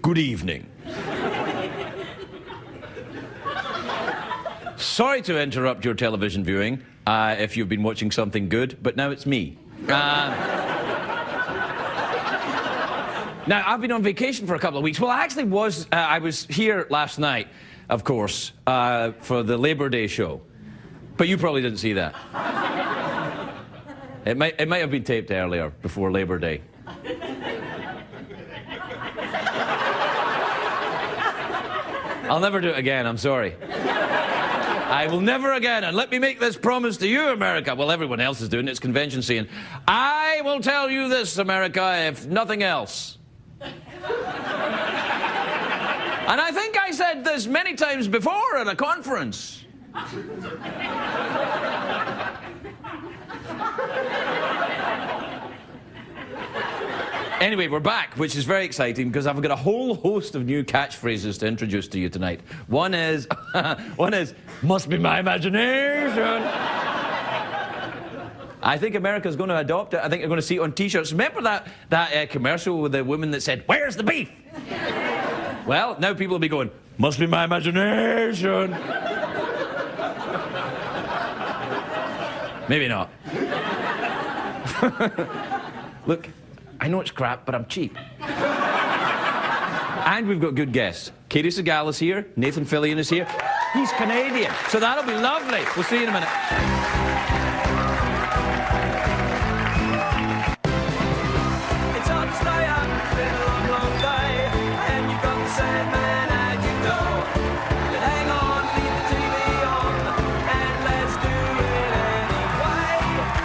Good evening. Sorry to interrupt your television viewing if you've been watching something good, but now it's me. Now, I've been on vacation for a couple of weeks. Well, I actually was, I was here last night, of course, for the Labor Day show. But you probably didn't see that. It might have been taped earlier, before Labor Day. I'll never do it again, I'm sorry. I will never again, and let me make this promise to you, America. Well, everyone else is doing it, it's convention seeing. I will tell you this, America, if nothing else. And I think I said this many times before at a conference. Anyway, we're back, which is very exciting because I've got a whole host of new catchphrases to introduce to you tonight. One is, must be my imagination. I think America's going to adopt it. I think you're going to see it on T-shirts. Remember that commercial with the woman that said, "Where's the beef?" Well, now people will be going, must be my imagination. Maybe not. Look, I know it's crap, but I'm cheap. And we've got good guests. Katey Sagal is here. Nathan Fillion is here. He's Canadian, so that'll be lovely. We'll see you in a minute. It's hard to stay up, it's been a long, long day, and you've got the same man at your door. But hang on, leave the TV on, and let's do it anyway.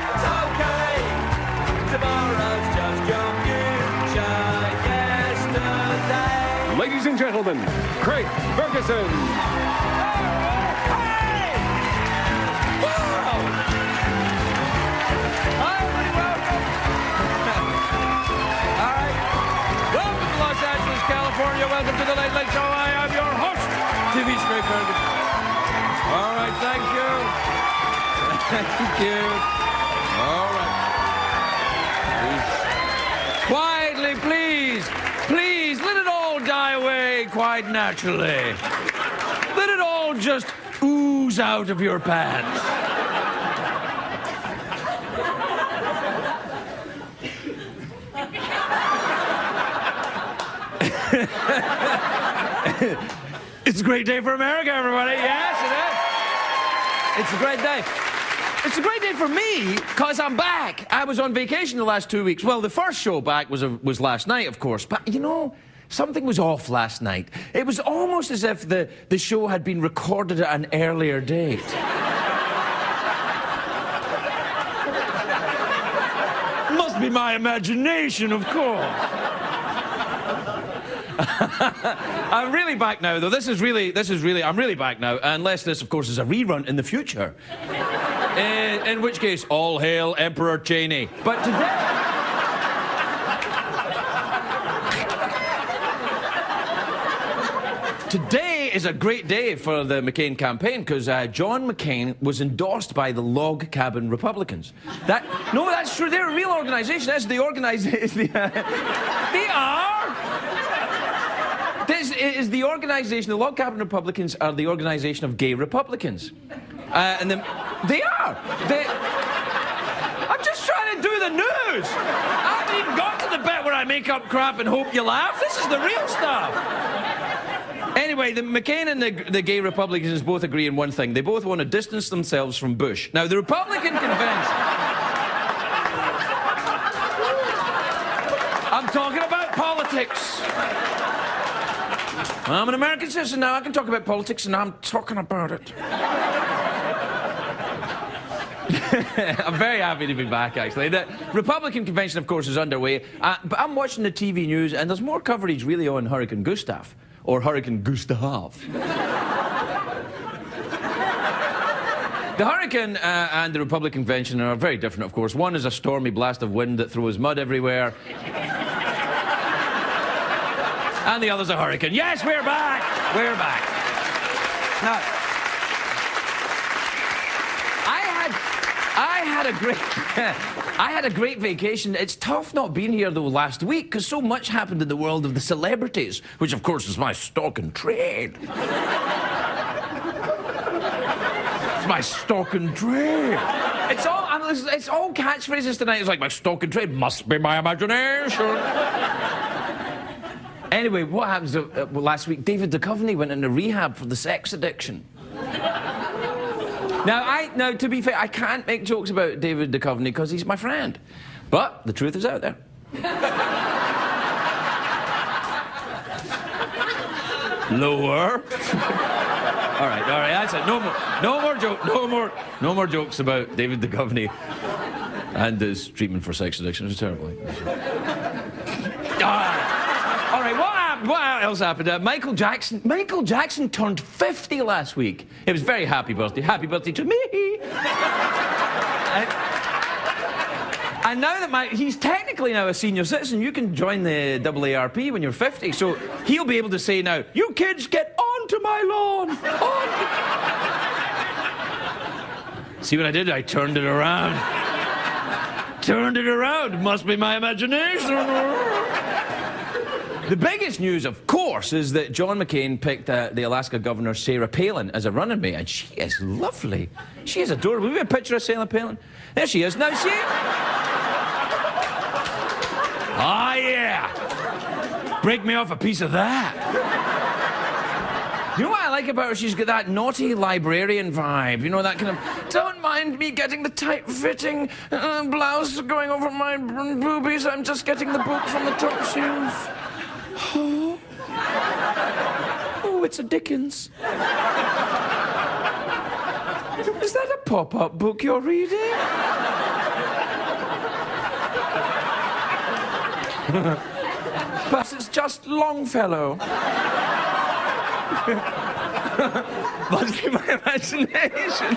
It's okay, tomorrow's just your future yesterday. Ladies and gentlemen, Craig Ferguson. California, welcome to the Late Late Show. I am your host, TV Straight Ferguson. All right, thank you. Thank you. All right. Quietly, please. Please, let it all die away quite naturally. Let it all just ooze out of your pants. It's a great day for America, everybody. Yes, it is. It's a great day. It's a great day for me because I'm back. I was on vacation the last 2 weeks. Well, the first show back was last night, of course. But, you know, something was off last night. It was almost as if the show had been recorded at an earlier date. Must be my imagination, of course. I'm really back now, though. I'm really back now, unless this, of course, is a rerun in the future. In which case, all hail Emperor Cheney. But today is a great day for the McCain campaign because John McCain was endorsed by the Log Cabin Republicans. No, that's true. They're a real organization. That's the organization. They are. This is the organization, the Log Cabin Republicans are the organization of gay Republicans. And they are. I'm just trying to do the news. I haven't even got to the bit where I make up crap and hope you laugh. This is the real stuff. Anyway, the McCain and the gay Republicans both agree on one thing. They both want to distance themselves from Bush. Now, the Republican convention... I'm talking about politics. I'm an American citizen now. I can talk about politics, and I'm talking about it. I'm very happy to be back, actually. The Republican convention, of course, is underway. But I'm watching the TV news, and there's more coverage, really, on Hurricane Gustav. Or Hurricane Gustav. The Hurricane and the Republican convention are very different, of course. One is a stormy blast of wind that throws mud everywhere. And the other's a hurricane. Yes, we're back! We're back. Now, I had I had a great vacation. It's tough not being here, though, last week, because so much happened in the world of the celebrities, which, of course, is my stock and trade. It's my stock and trade. It's all catchphrases tonight. It's like, my stock and trade must be my imagination. Anyway, what happens last week? David Duchovny went into rehab for the sex addiction. Now, to be fair, I can't make jokes about David Duchovny because he's my friend. But the truth is out there. Lower. All right, that's it. No more jokes about David Duchovny and his treatment for sex addiction. It's terrible. All right, what else happened? Michael Jackson turned 50 last week. It was very happy birthday. Happy birthday to me. And now that he's technically now a senior citizen, you can join the AARP when you're 50. So he'll be able to say now, you kids get onto my lawn. See what I did? I turned it around. Must be my imagination. The biggest news, of course, is that John McCain picked the Alaska governor, Sarah Palin, as a running mate, and she is lovely. She is adorable. Have you a picture of Sarah Palin? There she is. Now, see? Ah, yeah. Break me off a piece of that. You know what I like about her? She's got that naughty librarian vibe. You know, that kind of, don't mind me getting the tight-fitting blouse going over my boobies. I'm just getting the book from the top shelf. Oh, it's a Dickens. Is that a pop-up book you're reading? Perhaps it's just Longfellow. Must be my imagination.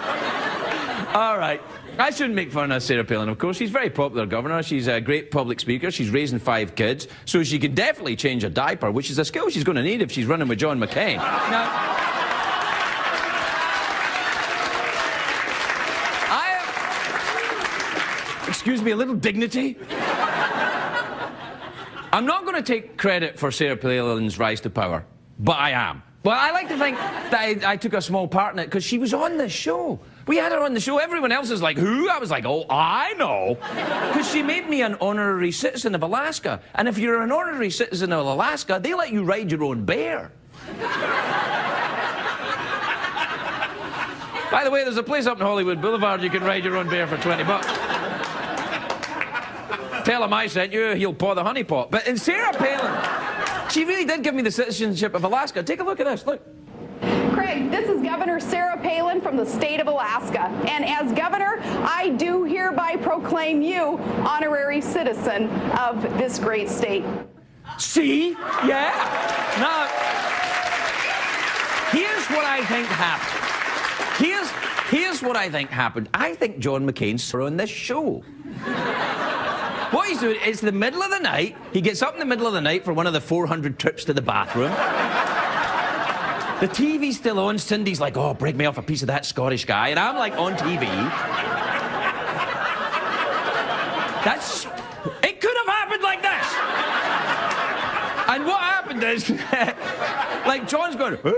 All right. I shouldn't make fun of Sarah Palin, of course. She's a very popular governor. She's a great public speaker. She's raising 5 kids, so she can definitely change a diaper, which is a skill she's going to need if she's running with John McCain. Now, excuse me, a little dignity. I'm not going to take credit for Sarah Palin's rise to power, but I am. Well, I like to think that I took a small part in it because she was on this show. We had her on the show. Everyone else is like, who? I was like, oh, I know. Because she made me an honorary citizen of Alaska. And if you're an honorary citizen of Alaska, they let you ride your own bear. By the way, there's a place up in Hollywood Boulevard you can ride your own bear for $20. Tell him I sent you, he'll paw the honey pot. But in Sarah Palin, she really did give me the citizenship of Alaska. Take a look at this, look. Craig, this is Governor Sarah Palin from the state of Alaska. And as governor, I do hereby proclaim you honorary citizen of this great state. See? Yeah? Now, here's what I think happened. Here's what I think happened. I think John McCain's on this show. What he's doing, it's the middle of the night. He gets up in the middle of the night for one of the 400 trips to the bathroom. The TV's still on. Cindy's like, oh, break me off a piece of that Scottish guy. And I'm like, on TV. It could have happened like this. And what happened is, like, John's going, who's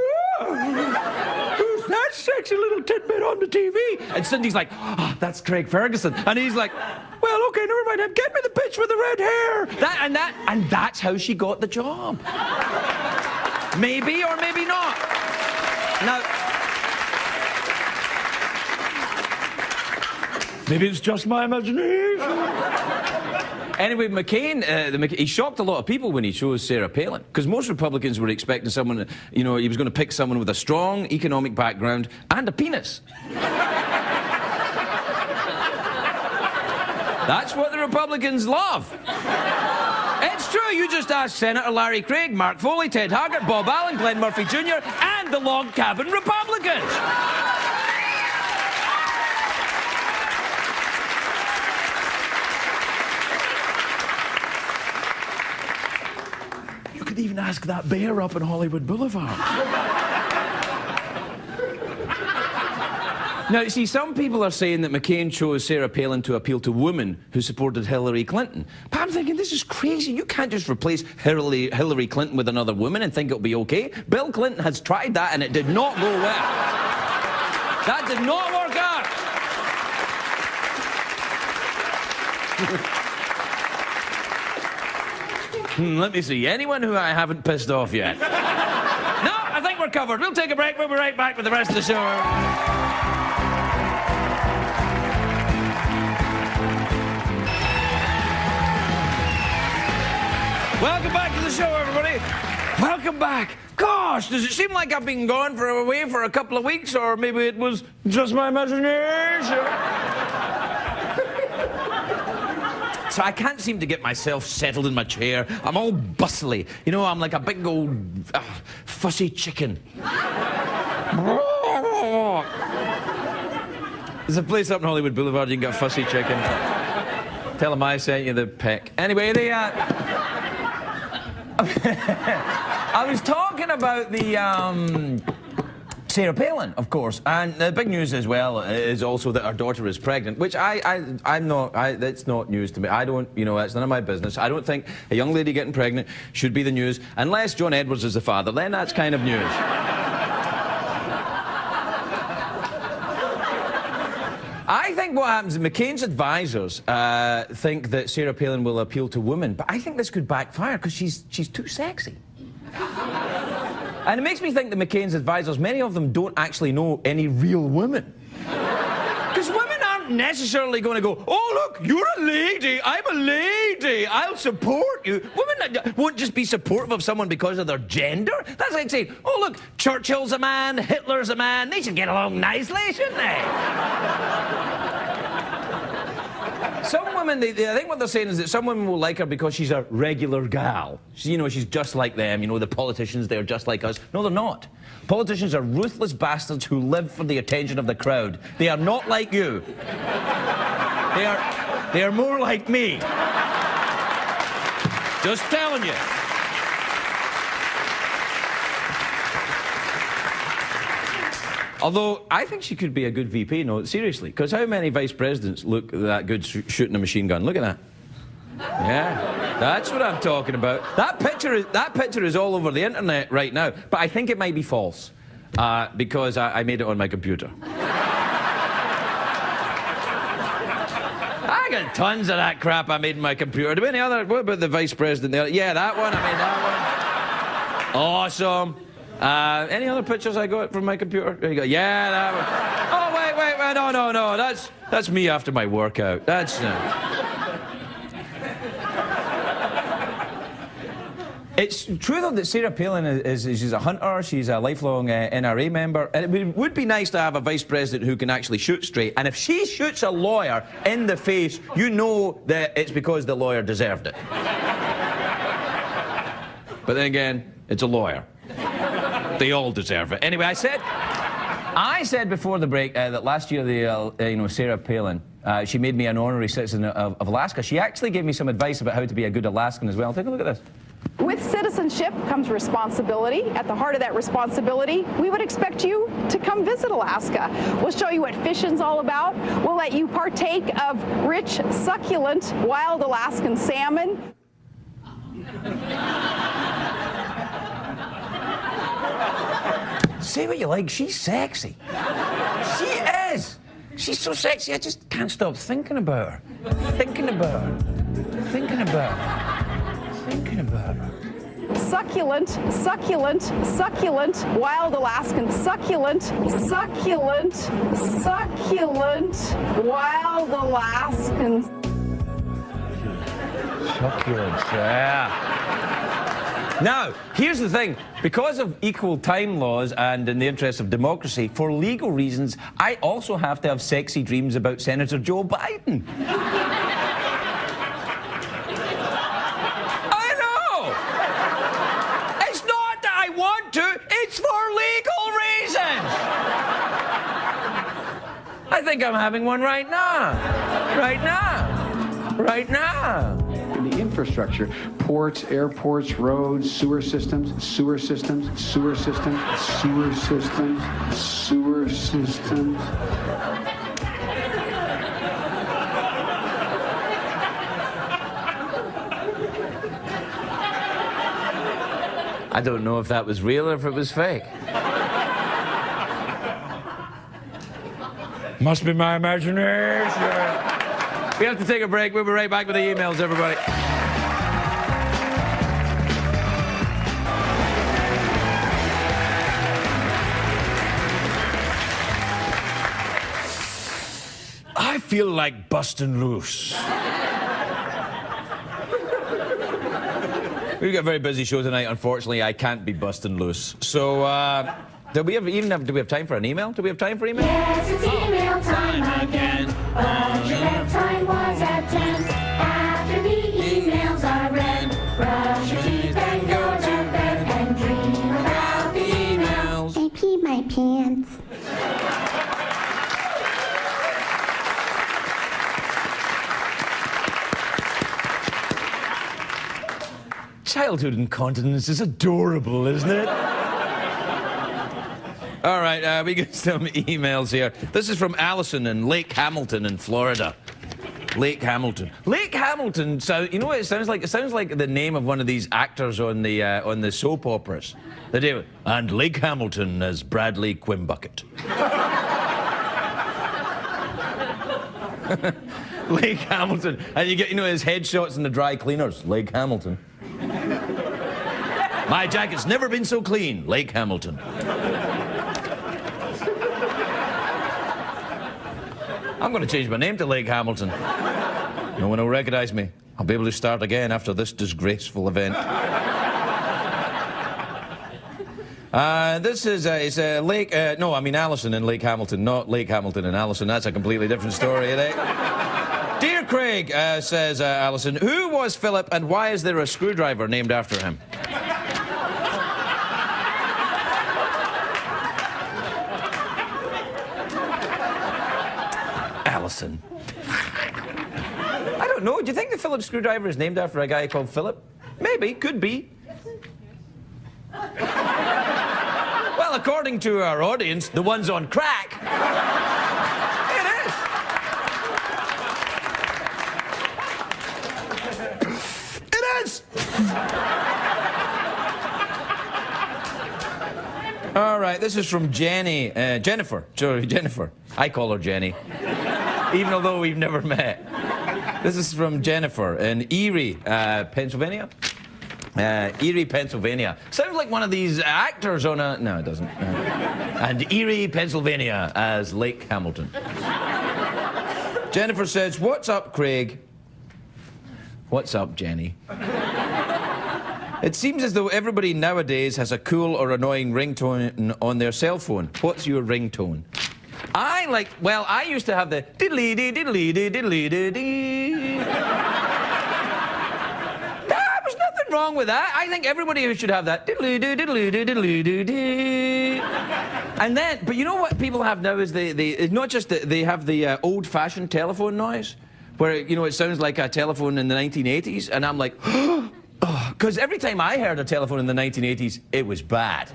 that sexy little tidbit on the TV? And Cindy's like, oh, that's Craig Ferguson. And he's like, well, okay, never mind. Get me the bitch with the red hair. And that's how she got the job. Maybe or maybe not. Now, maybe it's just my imagination. Anyway, McCain, he shocked a lot of people when he chose Sarah Palin, because most Republicans were expecting someone, you know, he was going to pick someone with a strong economic background and a penis. That's what the Republicans love. It's true, you just asked Senator Larry Craig, Mark Foley, Ted Haggart, Bob Allen, Glenn Murphy Jr., and the Log Cabin Republicans. You could even ask that bear up in Hollywood Boulevard. Now, you see, some people are saying that McCain chose Sarah Palin to appeal to women who supported Hillary Clinton. But I'm thinking, this is crazy. You can't just replace Hillary Clinton with another woman and think it'll be okay. Bill Clinton has tried that and it did not go well. That did not work out. Let me see. Anyone who I haven't pissed off yet? No, I think we're covered. We'll take a break. We'll be right back with the rest of the show. Welcome back to the show, everybody. Welcome back. Gosh, does it seem like I've been gone away for a couple of weeks, or maybe it was just my imagination? So I can't seem to get myself settled in my chair. I'm all bustly. You know, I'm like a big old fussy chicken. There's a place up in Hollywood Boulevard you can get a fussy chicken. Tell them I sent you the peck. Anyway, I was talking about the Sarah Palin, of course, and the big news as well is also that our daughter is pregnant, which that's not news to me. I don't, you know, it's none of my business. I don't think a young lady getting pregnant should be the news, unless John Edwards is the father. Then that's kind of news. I think what happens is McCain's advisors think that Sarah Palin will appeal to women, but I think this could backfire because she's too sexy. And it makes me think that McCain's advisors, many of them don't actually know any real women. Because women aren't necessarily going to go, oh, look, you're a lady, I'm a lady, I'll support you. Women won't just be supportive of someone because of their gender. That's like saying, oh, look, Churchill's a man, Hitler's a man, they should get along nicely, shouldn't they? Some women, I think what they're saying is that some women will like her because she's a regular gal. You know, she's just like them. You know, the politicians, they're just like us. No, they're not. Politicians are ruthless bastards who live for the attention of the crowd. They are not like you. They are more like me. Just telling you. Although, I think she could be a good VP, no, seriously. Because how many vice presidents look that good shooting a machine gun? Look at that. Yeah, that's what I'm talking about. That picture is all over the internet right now. But I think it might be false. Because I made it on my computer. I got tons of that crap I made in my computer. Do any other? What about the vice president there? Yeah, that one. I made that one. Awesome. Any other pictures I got from my computer? There you go. Yeah, that one. Oh, wait. No. That's me after my workout. That's... It's true, though, that Sarah Palin she's a hunter, she's a lifelong NRA member, and it would be nice to have a vice president who can actually shoot straight. And if she shoots a lawyer in the face, you know that it's because the lawyer deserved it. But then again, it's a lawyer. They all deserve it. Anyway, I said before the break that last year, Sarah Palin, she made me an honorary citizen of Alaska. She actually gave me some advice about how to be a good Alaskan as well. Take a look at this. With citizenship comes responsibility. At the heart of that responsibility, we would expect you to come visit Alaska. We'll show you what fishing's all about. We'll let you partake of rich, succulent, wild Alaskan salmon. Say what you like, she's sexy. She is. She's so sexy, I just can't stop thinking about her. Thinking about her. Succulent, succulent, succulent, wild Alaskan succulent, succulent, succulent, wild Alaskan. Succulent, yeah. Now, here's the thing. Because of equal time laws and in the interest of democracy, for legal reasons, I also have to have sexy dreams about Senator Joe Biden. I know! It's not that I want to, it's for legal reasons! I think I'm having one right now. Right now. infrastructure, ports, airports, roads, sewer systems, sewer systems, sewer systems, sewer systems, sewer systems. I don't know if that was real or if it was fake. Must be my imagination. We have to take a break. We'll be right back with the emails, everybody. I feel like busting loose. We've got a very busy show tonight. Unfortunately, I can't be busting loose. So, do we have time for an email? Do we have time for email? Yes, it's email time again. But your bedtime was at 10. After the emails are read, brush your teeth and go to bed and dream about the emails. I peed my pants. Childhood incontinence is adorable, isn't it? All right, we get some emails here. This is from Allison in Lake Hamilton in Florida. Lake Hamilton. Lake Hamilton. So you know what it sounds like? It sounds like the name of one of these actors on the soap operas. They do. And Lake Hamilton as Bradley Quimbucket. Lake Hamilton, and you get his headshots in the dry cleaners. Lake Hamilton. My jacket's never been so clean. Lake Hamilton. I'm going to change my name to Lake Hamilton. No one will recognize me. I'll be able to start again after this disgraceful event. This is Allison in Lake Hamilton, not Lake Hamilton and Allison. That's a completely different story, Dear Craig, says Allison, who was Philip and why is there a screwdriver named after him? Allison. I don't know. Do you think the Phillips screwdriver is named after a guy called Philip? Maybe. Could be. Well, according to our audience, the ones on crack, it is. It is. All right, this is from Jennifer. Sorry, Jennifer. I call her Jenny, even although we've never met. This is from Jennifer in Erie, Pennsylvania. Erie, Pennsylvania. Sounds like one of these actors on a... No, it doesn't. And Erie, Pennsylvania as Lake Hamilton. Jennifer says, what's up, Craig? What's up, Jenny? It seems as though everybody nowadays has a cool or annoying ringtone on their cell phone. What's your ringtone? I used to have the diddly-dee, diddly-dee, diddly-dee-dee. There's nothing wrong with that. I think everybody should have that diddly-dee, diddly-dee, diddly-dee-dee. And then, but you know what people have now is it's not just that they have the old-fashioned telephone noise, where, it sounds like a telephone in the 1980s, and I'm like, because every time I heard a telephone in the 1980s, it was bad.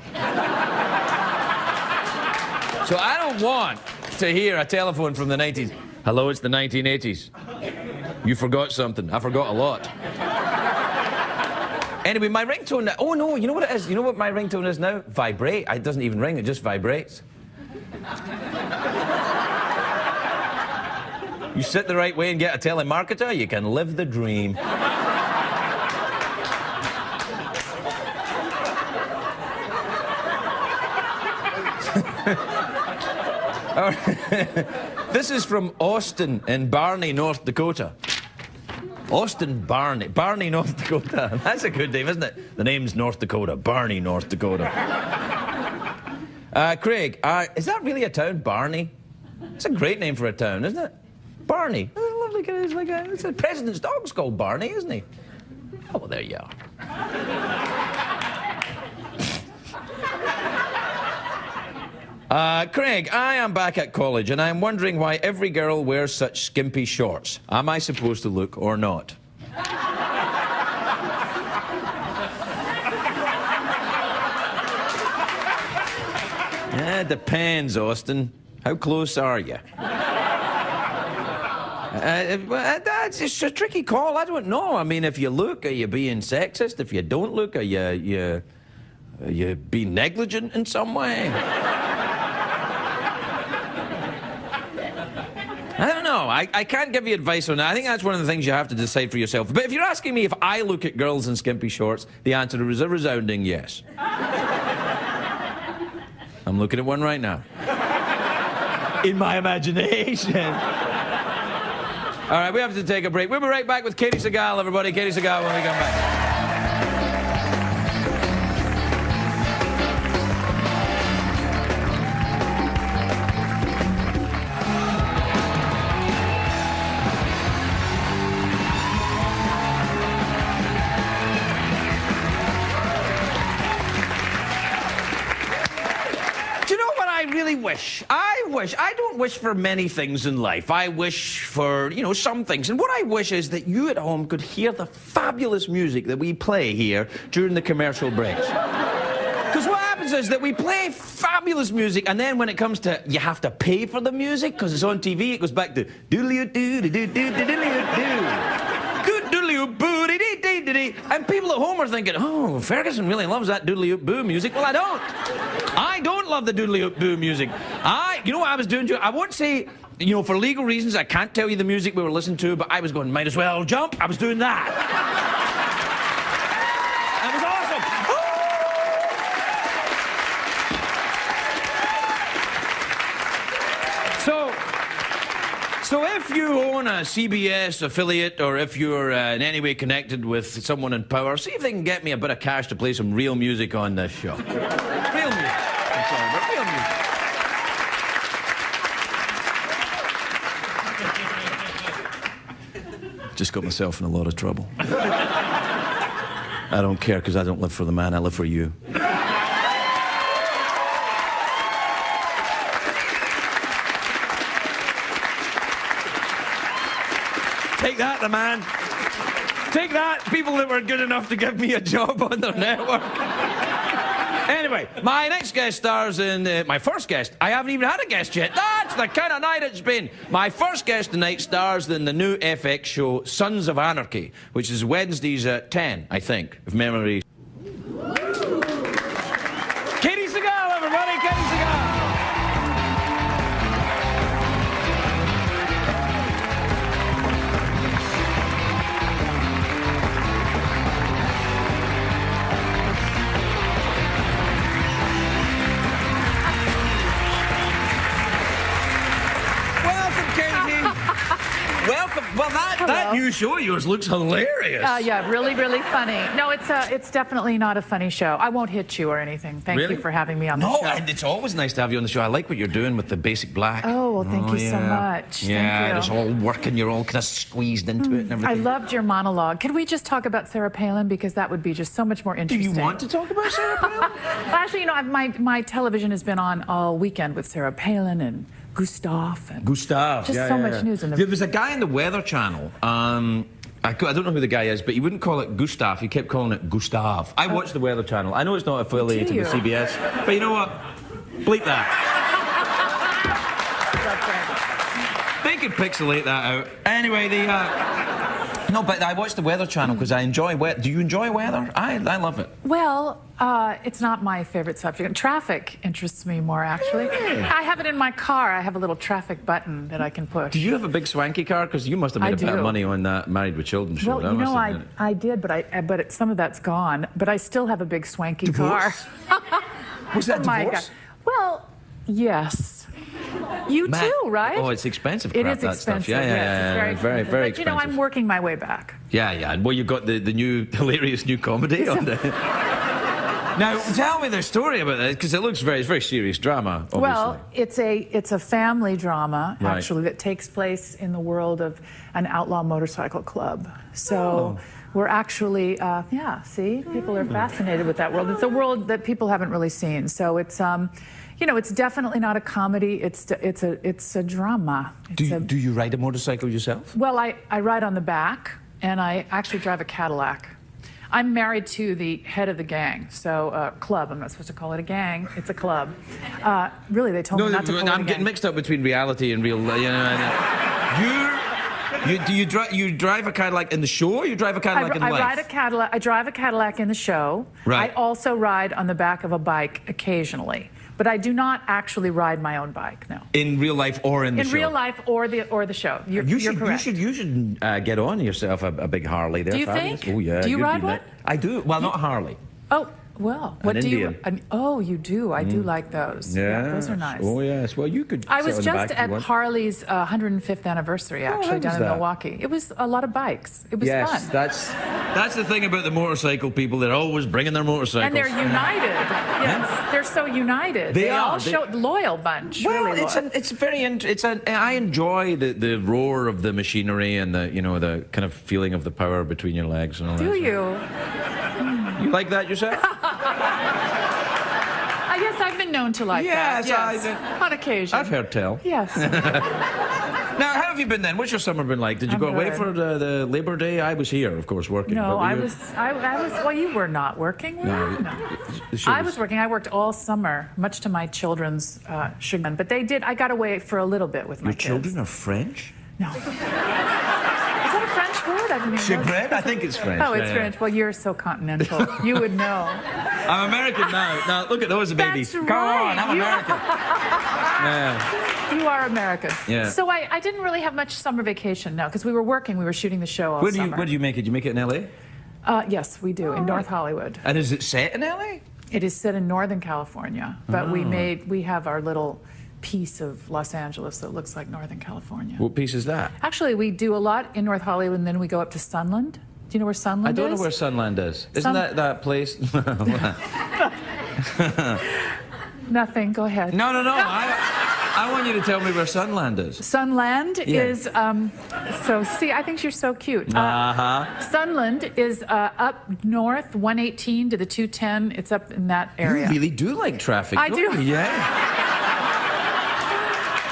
So I don't want to hear a telephone from the 90s. Hello, it's the 1980s. You forgot something. I forgot a lot. Anyway, my ringtone... Oh, no, you know what it is? You know what my ringtone is now? Vibrate. It doesn't even ring, it just vibrates. You sit the right way and get a telemarketer, you can live the dream. This is from Austin in Barney, North Dakota. Austin Barney, North Dakota. That's a good name, isn't it? The name's North Dakota. Barney, North Dakota. Craig, is that really a town, Barney? It's a great name for a town, isn't it? Barney. Lovely. It's the president's dog's called Barney, isn't he? Oh, well, there you are. Craig, I am back at college and I'm wondering why every girl wears such skimpy shorts. Am I supposed to look or not? It depends, Austin. How close are you? That's just a tricky call. I don't know. I mean, if you look, are you being sexist? If you don't look, are you being negligent in some way? I don't know. I can't give you advice on that. I think that's one of the things you have to decide for yourself. But if you're asking me if I look at girls in skimpy shorts, the answer is a resounding yes. I'm looking at one right now. In my imagination. All right, we have to take a break. We'll be right back with Katey Sagal, everybody. Katey Sagal when we come back. I don't wish for many things in life. I wish for, some things. And what I wish is that you at home could hear the fabulous music that we play here during the commercial breaks. Because what happens is that we play fabulous music, and then when it comes to you have to pay for the music because it's on TV, it goes back to and people at home are thinking, oh, Ferguson really loves that doodly-oop-boo music. Well, I don't. I don't love the doodly-oop-boo music. You know what I was doing? I won't say, for legal reasons, I can't tell you the music we were listening to, but I was going, might as well jump. I was doing that. That was awesome. So if you own a CBS affiliate or if you're in any way connected with someone in power, see if they can get me a bit of cash to play some real music on this show. Real music. I'm sorry, but real music. Just got myself in a lot of trouble. I don't care because I don't live for the man, I live for you. Take that, the man. Take that, people that were good enough to give me a job on their network. Anyway, my next guest stars in... my first guest. I haven't even had a guest yet. That's the kind of night it's been. My first guest tonight stars in the new FX show Sons of Anarchy, which is Wednesdays at 10, I think, if memory... Katey Sagal, everybody. Katey Sagal. Welcome. Well, that new show of yours looks hilarious. Yeah, really, really funny. No, it's definitely not a funny show. I won't hit you or anything. Thank you for having me on the show. No, and it's always nice to have you on the show. I like what you're doing with the basic black. Oh, well, thank you so much. Yeah, thank you. it's all working. You're all kind of squeezed into it and everything. I loved your monologue. Can we just talk about Sarah Palin? Because that would be just so much more interesting. Do you want to talk about Sarah Palin? Well, actually, my television has been on all weekend with Sarah Palin and Gustav. Just so much news in the... There was a guy in the Weather Channel. I don't know who the guy is, but he wouldn't call it Gustav. He kept calling it Gustav. I watch the Weather Channel. I know it's not affiliated with CBS, but you know what? Bleep that. They could pixelate that out. Anyway, no, but I watch the Weather Channel because I enjoy weather. Do you enjoy weather? I love it. Well, it's not my favorite subject. Traffic interests me more, actually. I have it in my car. I have a little traffic button that I can push. Do you have a big swanky car? Because you must have made a bit of money on that Married with Children show. Well, I did, but some of that's gone. But I still have a big swanky car. Was that My divorce? God. Well, yes. You too, right? Oh, it's expensive. It crap, is that expensive. Stuff. Yeah, It's very but, expensive. You know, I'm working my way back. Yeah. Well, you've got the new hilarious new comedy on the. Now, tell me the story about this because it looks very serious drama. Obviously. Well, it's a family drama actually that takes place in the world of an outlaw motorcycle club. So. We're actually, see, people are fascinated with that world. It's a world that people haven't really seen. So it's, it's definitely not a comedy. It's a drama. Do you ride a motorcycle yourself? Well, I ride on the back, and I actually drive a Cadillac. I'm married to the head of the gang, so club. I'm not supposed to call it a gang. It's a club. Really, they told me not to call it a gang. I'm getting mixed up between reality and real. You know. You drive a Cadillac in the show, or you drive a Cadillac in life? I drive a Cadillac in the show. Right. I also ride on the back of a bike occasionally, but I do not actually ride my own bike. No. In real life or in the show? In real life or the show. You're correct. You should get on yourself a big Harley. They're Do you fabulous. think? Oh yeah. Do you ride one? I do. Well, not Harley. Oh. Well, what do Indian. you? Oh, you do. I do like those. Yeah, those are nice. Oh yes. Well, you could. I was sit on the just back if you at want. Harley's 105th anniversary, actually, down in Milwaukee. It was a lot of bikes. It was fun. That's the thing about the motorcycle people. They're always bringing their motorcycles. And they're united. Yes, they're so united. They all show loyal bunch. Well, really loyal. I enjoy the roar of the machinery and the kind of feeling of the power between your legs and all that. Do you? You like that yourself? I guess I've been known to like that. Yes, on occasion. I've heard tell. Yes. Now, how have you been then? What's your summer been like? Did you go away for the Labor Day? I was here, of course, working. No, I was. Well, you were not working. Were you? No. I was working. I worked all summer, much to my children's chagrin. But they did. I got away for a little bit with my kids. Your children are French? No. Is that a French word? I didn't even know. Chagrin? I think it's French. Oh, it's French. Well, you're so continental. You would know. I'm American now. Now, look at those babies. That's Come right. on, I'm American. Yeah. You are American. Yeah. So I didn't really have much summer vacation, no, because we were working. We were shooting the show all summer. Where do you make it? Do you make it in L.A.? Yes, we do, in North Hollywood. And is it set in L.A.? It is set in Northern California, but we have our little piece of Los Angeles that looks like Northern California. What piece is that? Actually, we do a lot in North Hollywood, and then we go up to Sunland. Do you know where Sunland is? I don't know where Sunland is. Isn't that place? Nothing. Go ahead. No. I want you to tell me where Sunland is. Sunland is, see, I think you're so cute. Sunland is up north, 118 to the 210. It's up in that area. You really do like traffic, I don't do. you? Yeah.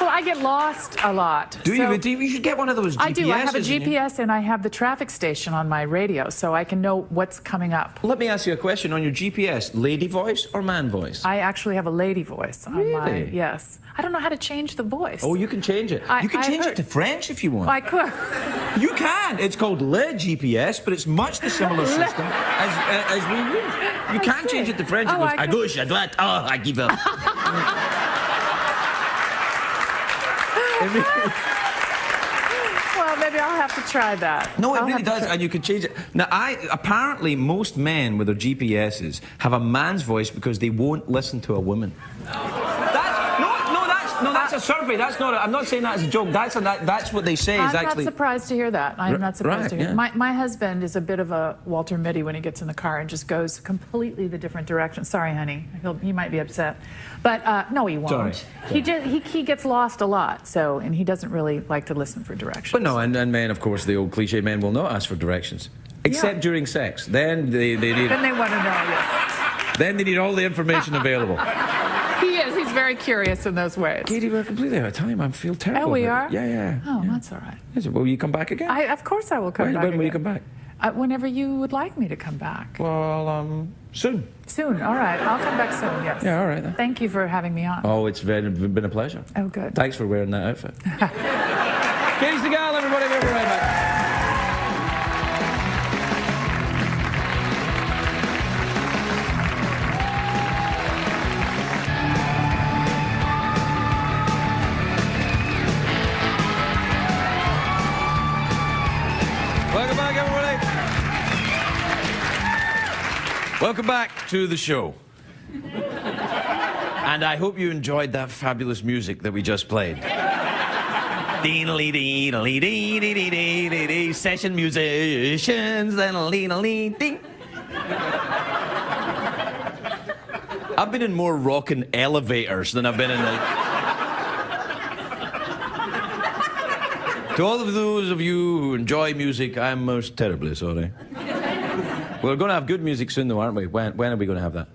Well, I get lost a lot. Do you? You should get one of those GPSs. I do. I have a GPS and I have the traffic station on my radio, so I can know what's coming up. Let me ask you a question. On your GPS, lady voice or man voice? I actually have a lady voice on Really? Yes. I don't know how to change the voice. Oh, you can change it. You can change it to French if you want. I could. You can. It's called Le GPS, but it's much the similar system as we use. You can change it to French. It goes, à gauche, à droite, à give up. Well, maybe I'll have to try that. No, it really does, and you can change it. Now, apparently most men with their GPSs have a man's voice because they won't listen to a woman. That's a survey. That's not. I'm not saying that as a joke. That's what they say. I'm not surprised to hear that. I'm not surprised to hear. Yeah. My husband is a bit of a Walter Mitty when he gets in the car and just goes completely the different direction. Sorry, honey. He might be upset, but no, he won't. Sorry. He gets lost a lot. So, and he doesn't really like to listen for directions. But no, and men, of course, the old cliche, men will not ask for directions except during sex. Then they need. Then they want to know. Yes. Then they need all the information available. He is. He's very curious in those ways. Katey, we're completely out of time. I feel terrible. Oh, we are? Yeah. Oh, that's all right. Will you come back again? Of course I will come back. When will you come back? Whenever you would like me to come back. Well, soon. Soon. All right. I'll come back soon, yes. Yeah, all right then. Thank you for having me on. Oh, it's been a pleasure. Oh, good. Thanks for wearing that outfit. Katey Sagal, everybody. We'll be right back. Welcome back, everybody. Welcome back to the show. And I hope you enjoyed that fabulous music that we just played. Session musicians and ding. I've been in more rockin' elevators than I've been in the... To all of those of you who enjoy music, I'm most terribly sorry. We're going to have good music soon, though, aren't we? When are we going to have that?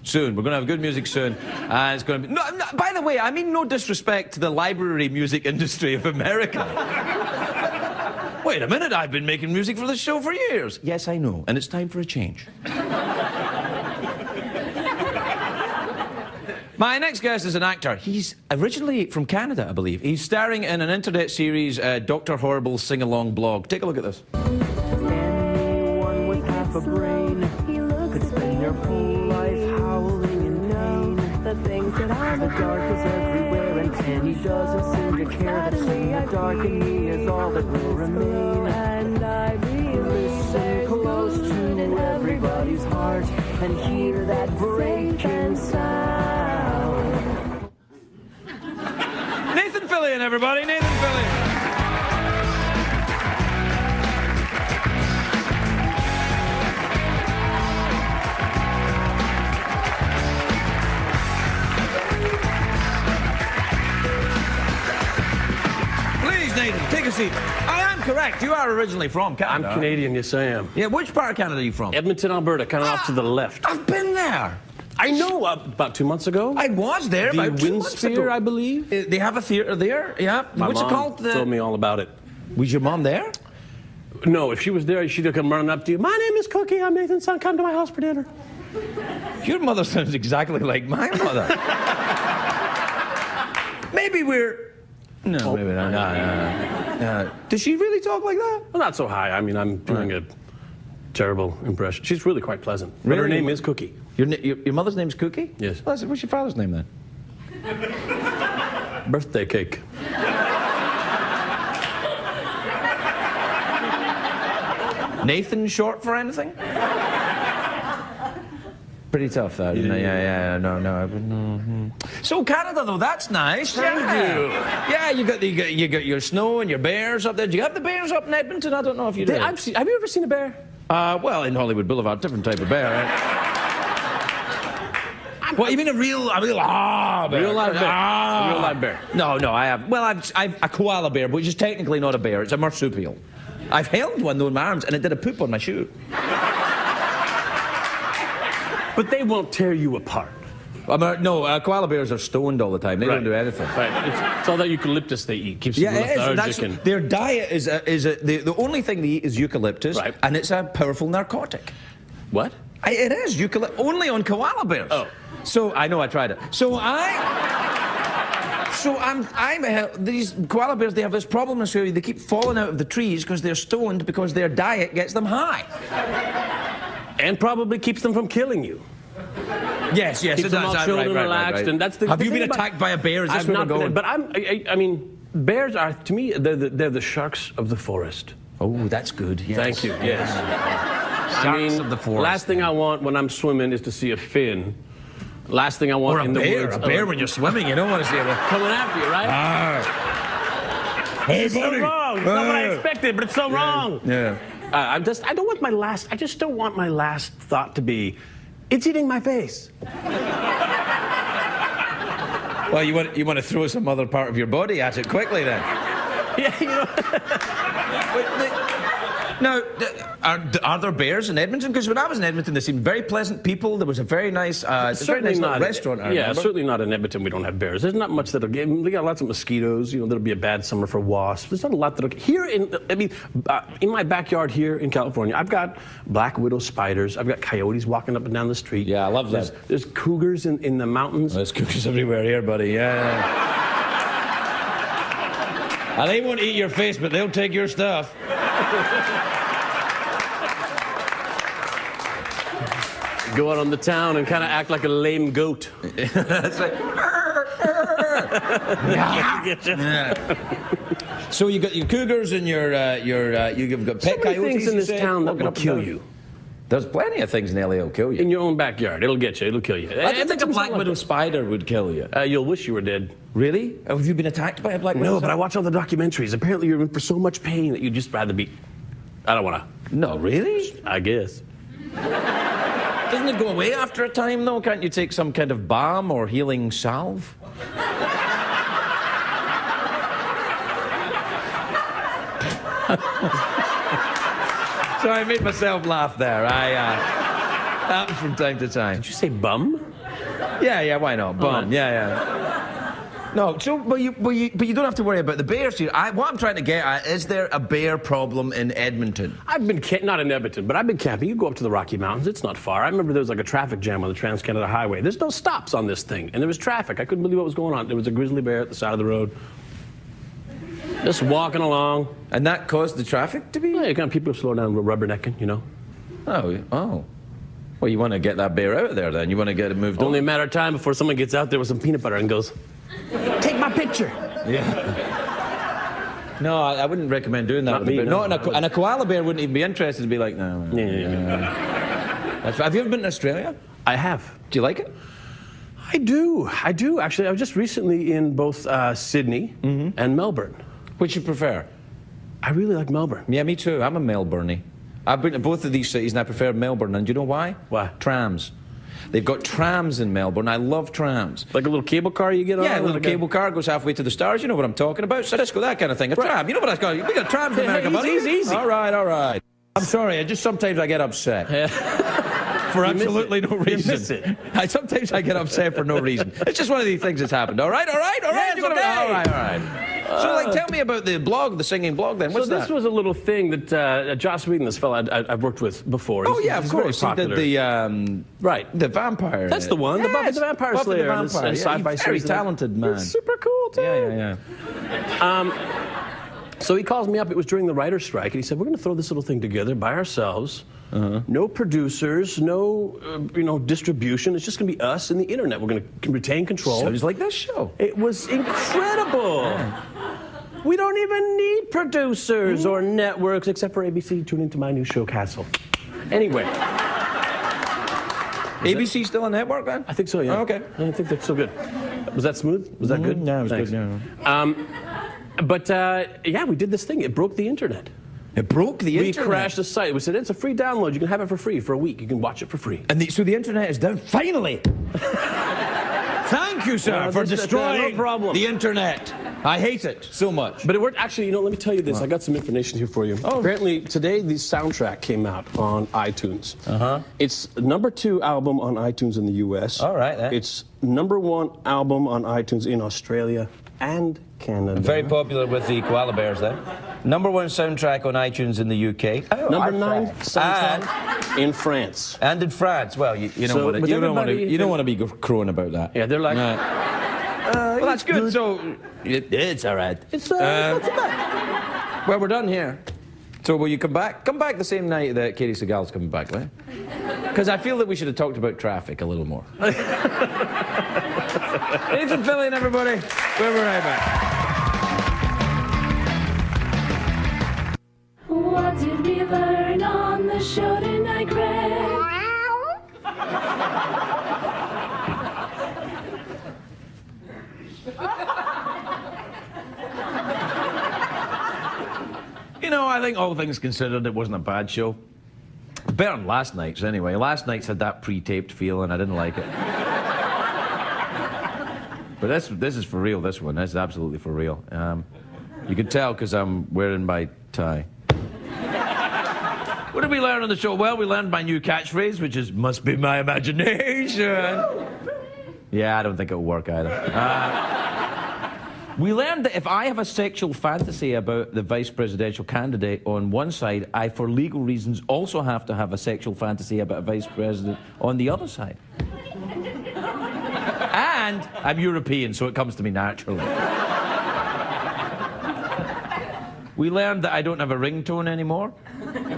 Soon. We're going to have good music soon. And it's going to be... No, by the way, I mean no disrespect to the library music industry of America. Wait a minute, I've been making music for this show for years. Yes, I know, and it's time for a change. My next guest is an actor. He's originally from Canada, I believe. He's starring in an internet series, Dr. Horrible's sing-along blog. Take a look at this. Anyone with half a brain could spend their whole life howling in pain. The things that I'm the dark is everywhere, and Penny doesn't seem to care. The scene of dark in me is all that will remain. And I listen close to everybody's heart and hear that breaking sound. Nathan Fillion, everybody. Nathan Fillion. Please, Nathan, take a seat. I am correct. You are originally from Canada. I'm Canadian, yes I am. Yeah, which part of Canada are you from? Edmonton, Alberta, kind of off to the left. I've been there. I know, about 2 months ago. I was there the about 2 months ago. Winsphere, I believe. They have a theatre there, yeah. My What's mom it called? told me all about it. Was your mom there? No, if she was there, she'd have come running up to you. My name is Cookie. I'm Nathan's son. Come to my house for dinner. Your mother sounds exactly like my mother. Maybe we're... No, maybe not. No. Does she really talk like that? Well, not so high. I mean, I'm doing a terrible impression. She's really quite pleasant. But her Really? name is Cookie. Your mother's name's Cookie? Yes. Well, what's your father's name then? Birthday cake. Nathan short for anything? Pretty tough, that, isn't it? Yeah, no. So Canada, though, that's nice. Thank you. Yeah, you got your snow and your bears up there. Do you have the bears up in Edmonton? I don't know if you do. Have you ever seen a bear? Well, in Hollywood Boulevard, different type of bear, right? What, you mean a real bear? Real live bear. Ah. A real live bear. No, I have. Well, I've a koala bear, which is technically not a bear. It's a marsupial. I've held one though in my arms, and it did a poop on my shoe. But they won't tear you apart. No, koala bears are stoned all the time. They don't do anything. Right. It's all that eucalyptus they eat. Keeps them lethargic. Their diet is the only thing they eat is eucalyptus, Right. and it's a powerful narcotic. What? It is eucalyptus only on koala bears. Oh. So I know I tried it. These koala bears, they have this problem in Australia. They keep falling out of the trees because they're stoned because their diet gets them high. And probably keeps them from killing you. Yes, Keeps it them does. all chilled and relaxed, and that's the. Have the you thing been about- attacked by a bear? Is this I've where not we're going? been, but I mean, bears are, to me, they're the sharks of the forest. Oh, that's good. Yes. Thank you. Yes. Sharks of the forest. Last thing I want when I'm swimming is to see a fin. Last thing I want Or a in the bear. woods. A bear when you're swimming, you don't want to see it. Coming after you, right? Hey, It's so wrong. It's not what I expected, but it's so wrong. Yeah. I just don't want my last thought to be, it's eating my face. Well, you want to throw some other part of your body at it quickly then. Yeah, you know. Now, are there bears in Edmonton? Because when I was in Edmonton, they seemed very pleasant people. There was a very nice, little restaurant. I remember. Certainly not in Edmonton. We don't have bears. There's not much that'll get. We got lots of mosquitoes. You know, there'll be a bad summer for wasps. There's not a lot that'll. Here in my backyard here in California, I've got black widow spiders. I've got coyotes walking up and down the street. Yeah, I love that. There's cougars in the mountains. There's cougars everywhere here, buddy. Yeah. And they won't eat your face, but they'll take your stuff. Go out on the town and kind of act like a lame goat. That's like. Yeah. So you got your cougars and you've got pet So many coyotes. things in you this say, town that walking will up and kill down. you. There's plenty of things in LA that'll kill you. In your own backyard, it'll get you. It'll kill you. I don't think a black widow spider would kill you. You'll wish you were dead. Really? Have you been attacked by a black widow? No, but I watch all the documentaries. Apparently, you're in for so much pain that you'd just rather be. I don't want to. No, really? I guess. Doesn't it go away after a time, though? Can't you take some kind of balm or healing salve? So I made myself laugh there. Happens from time to time. Did you say bum? Yeah, why not? Bum. Yeah. No, so but you don't have to worry about the bears here. What I'm trying to get at is there a bear problem in Edmonton? I've been not in Edmonton, but I've been camping. You go up to the Rocky Mountains. It's not far. I remember there was like a traffic jam on the Trans-Canada Highway. There's no stops on this thing, and there was traffic. I couldn't believe what was going on. There was a grizzly bear at the side of the road, just walking along. And that caused the traffic to be? Yeah, kind of people slow down, rubbernecking, you know. Oh. Well, you want to get that bear out of there then. You want to get it moved Only on. a matter of time before someone gets out there with some peanut butter and goes, "Take my picture." Yeah. No, I wouldn't recommend doing that. Not with a me, bear. no. And a koala bear wouldn't even be interested to be like, no. Have you ever been to Australia? I have. Do you like it? I do. Actually, I was just recently in both Sydney and Melbourne. Which you prefer? I really like Melbourne. Yeah, me too. I'm a Melbourney. I've been to both of these cities and I prefer Melbourne. And do you know why? Why? Trams. They've got trams in Melbourne. I love trams. Like a little cable car you get on? Yeah, a little like cable car goes halfway to the stars. You know what I'm talking about. Cisco, that kind of thing. A tram. You know what I got? We got trams in America, buddy. Easy. All right. I'm sorry. Sometimes I get upset. For absolutely no reason. You miss it. Sometimes I get upset for no reason. It's just one of these things that's happened. All right. Yes, You're gonna- okay. All right. So, tell me about the blog, the singing blog. Then what's So this that? was a little thing that Joss Whedon, this fella I've worked with before. Oh He's- yeah, of he's very course. He did popular. the the vampire. That's the one, the Buffy the Vampire Buffy Slayer. the and this, Vampire. sci-fi He's very series. talented man. He's super cool too. Yeah. So he calls me up. It was during the writer's strike, and he said, "We're going to throw this little thing together by ourselves. No producers, no distribution. It's just going to be us and the internet. We're going to retain control." Sounds like this show. It was incredible. Yeah. We don't even need producers or networks, except for ABC. Tune into my new show, Castle. Anyway. ABC still a network then? I think so, yeah. Oh, okay. I think that's so good. Was that smooth? Was that good? Yeah, it was Thanks. good. Yeah. But we did this thing. It broke the internet. It broke the internet. We crashed the site. We said, it's a free download. You can have it for free for a week. You can watch it for free. And so the internet is down. Finally! Thank you, sir, Well, for that's destroying no problem. the internet. I hate it so much. But it worked. Actually, let me tell you this. I got some information here for you. Oh. Apparently, today the soundtrack came out on iTunes. It's #2 album on iTunes in the U.S. All right, It's #1 album on iTunes in Australia and Canada. Very popular with the koala bears then. #1 soundtrack on iTunes in the UK. #9 soundtrack in France. And in France. Well, you don't So, want to. with You don't want to. everybody- You don't want to be crowing about that. Yeah, they're like, Well, that's good. So it's all right. it's not too bad. Well, we're done here. So will you come back? Come back the same night that Katey Sagal's coming back, right? Because I feel that we should have talked about traffic a little more. Nathan Fillion, everybody. We'll be right back. What did we learn on the show tonight, Greg? I think all things considered, it wasn't a bad show. Better than last night's, anyway. Last night's had that pre-taped feel, and I didn't like it. But this is for real, this one. This is absolutely for real. You can tell because I'm wearing my tie. What did we learn on the show? Well, we learned my new catchphrase, which is, must be my imagination. Yeah, I don't think it'll work either. We learned that if I have a sexual fantasy about the vice presidential candidate on one side, I, for legal reasons, also have to have a sexual fantasy about a vice president on the other side. And I'm European, so it comes to me naturally. We learned that I don't have a ringtone anymore.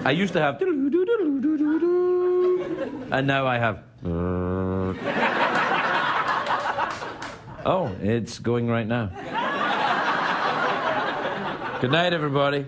I used to have... And now I have... Oh, it's going right now. Good night, everybody.